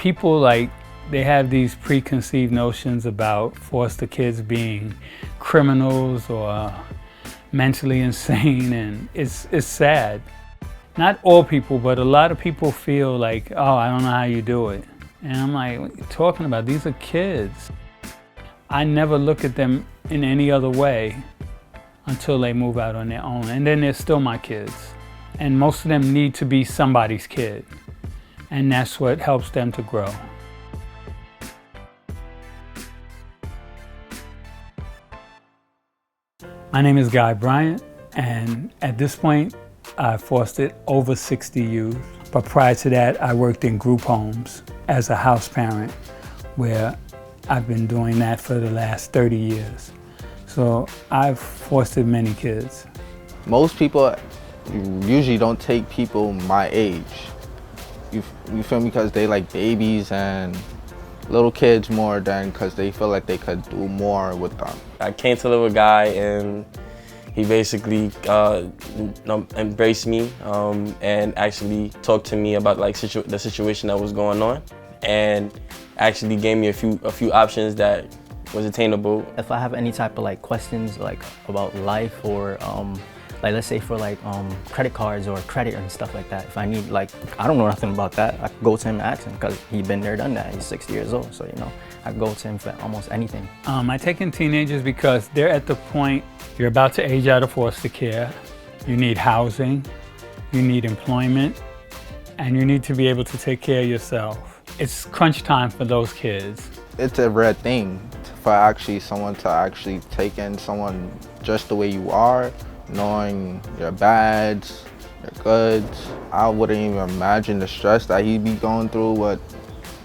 people they have these preconceived notions about foster kids being criminals or mentally insane, and it's sad. Not all people, but a lot of people feel like, oh, I don't know how you do it. And I'm like, what are you talking about? These are kids. I never look at them in any other way until they move out on their own. And then they're still my kids. And most of them need to be somebody's kid. And that's what helps them to grow. My name is Bryant, and at this point, I fostered over 60 youth. But prior to that, I worked in group homes as a house parent, where I've been doing that for the last 30 years. So I've fostered many kids. Most people usually don't take people my age. You feel me? Because they like babies and little kids more than because they feel like they could do more with them. I came to live with a guy, and he basically embraced me and actually talked to me about the situation that was going on, and actually gave me a few options that was attainable. If I have any type of questions about life, or let's say for credit cards or credit and stuff like that, if I need I don't know nothing about that, I could go to him and ask him, because he's been there, done that. He's 60 years old, so I could go to him for almost anything. I take in teenagers because they're at the point you're about to age out of foster care. You need housing, you need employment, and you need to be able to take care of yourself. It's crunch time for those kids. It's a rare thing for someone to take in someone just the way you are, knowing your bads, your goods. I wouldn't even imagine the stress that he'd be going through with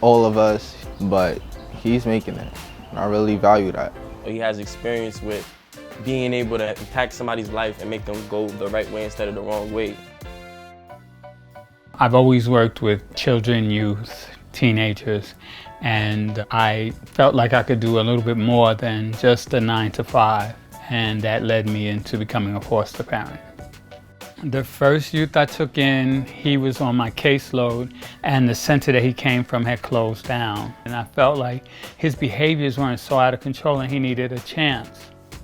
all of us, but he's making it. I really value that. He has experience with being able to impact somebody's life and make them go the right way instead of the wrong way. I've always worked with children, youth, teenagers, and I felt like I could do a little bit more than just a 9 to 5. And that led me into becoming a foster parent. The first youth I took in, he was on my caseload, and the center that he came from had closed down. And I felt like his behaviors weren't so out of control and he needed a chance.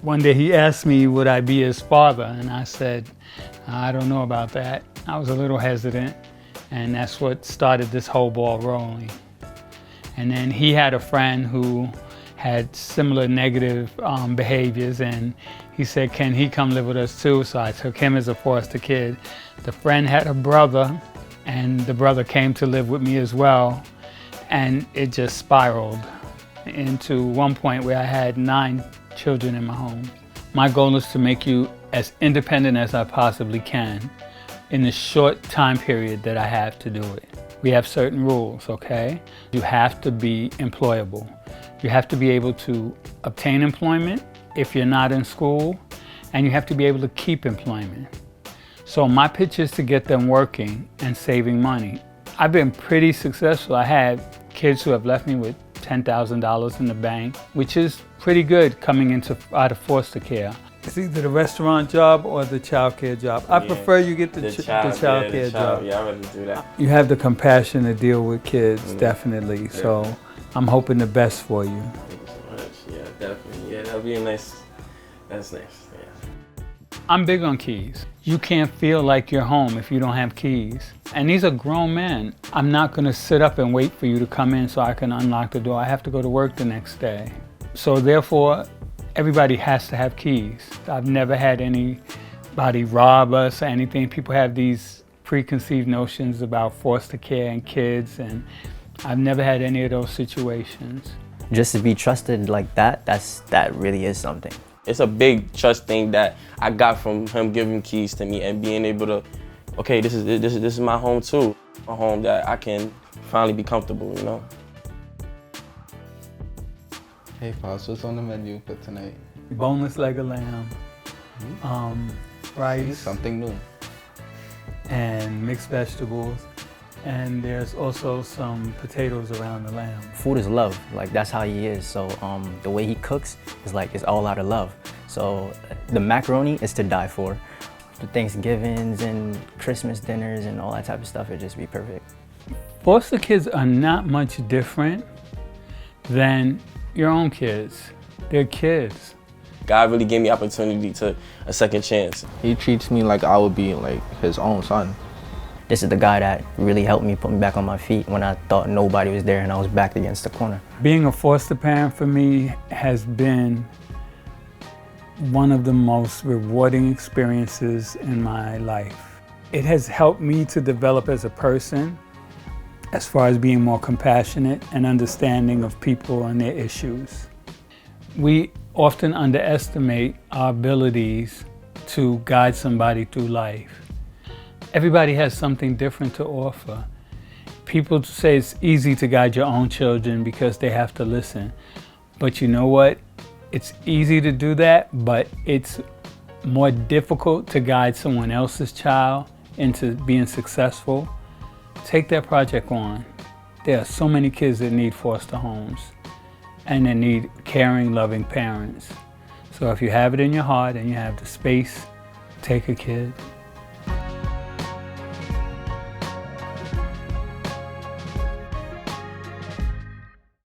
One day he asked me, would I be his father? And I said, I don't know about that. I was a little hesitant, and that's what started this whole ball rolling. And then he had a friend who had similar negative behaviors, and he said, can he come live with us too? So I took him as a foster kid. The friend had a brother, and the brother came to live with me as well, and it just spiraled into one point where I had 9 children in my home. My goal is to make you as independent as I possibly can in the short time period that I have to do it. We have certain rules, okay? You have to be employable. You have to be able to obtain employment if you're not in school, and you have to be able to keep employment. So my pitch is to get them working and saving money. I've been pretty successful. I had kids who have left me with $10,000 in the bank, which is pretty good coming out of foster care. It's either the restaurant job or the child care job. I prefer you get the child care job. Yeah, I'd rather do that. You have the compassion to deal with kids, definitely. Yeah. So I'm hoping the best for you. Thank you so much. Yeah, definitely. Yeah, that'll be a nice, that's nice. Yeah. I'm big on keys. You can't feel like you're home if you don't have keys. And these are grown men. I'm not gonna sit up and wait for you to come in so I can unlock the door. I have to go to work the next day. So therefore, everybody has to have keys. I've never had anybody rob us or anything. People have these preconceived notions about foster care and kids, and I've never had any of those situations. Just to be trusted like that, that really is something. It's a big trust thing that I got from him giving keys to me and being able to, okay, this is my home too. A home that I can finally be comfortable, you know? Hey, Pops, what's on the menu for tonight? Boneless leg of lamb, rice, something new, and mixed vegetables. And there's also some potatoes around the lamb. Food is love, that's how he is. So the way he cooks is it's all out of love. So the macaroni is to die for. The Thanksgivings and Christmas dinners and all that type of stuff, it'd just be perfect. Foster kids are not much different than your own kids. They're kids. God really gave me opportunity to a second chance. He treats me like I would be like his own son. This is the guy that really helped me put me back on my feet when I thought nobody was there and I was backed against the corner. Being a foster parent for me has been one of the most rewarding experiences in my life. It has helped me to develop as a person as far as being more compassionate and understanding of people and their issues. We often underestimate our abilities to guide somebody through life. Everybody has something different to offer. People say it's easy to guide your own children because they have to listen. But you know what? It's easy to do that, but it's more difficult to guide someone else's child into being successful. Take that project on. There are so many kids that need foster homes and they need caring, loving parents. So if you have it in your heart and you have the space, take a kid.